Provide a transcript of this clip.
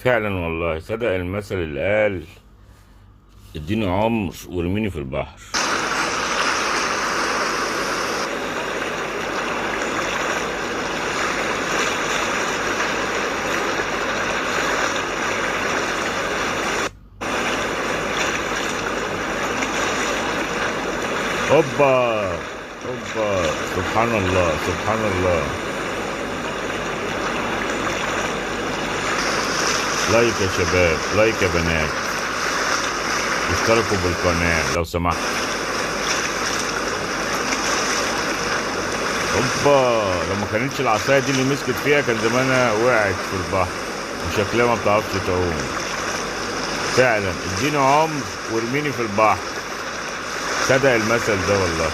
فعلا والله صدق المثل اللي قال اديني عمر وارميني في البحر. هوبا هوبا، سبحان الله سبحان الله. لايك يا شباب، لايك يا بنات، اشتركوا بالقناة لو سمحت. هوبا، لو ما كانتش العصاية دي اللي مسكت فيها كان زمانها وقعت في البحر، وشكلها ما بتعرفش تعوم. فعلا اديني عمر وارميني في البحر، صدق المثل ده والله.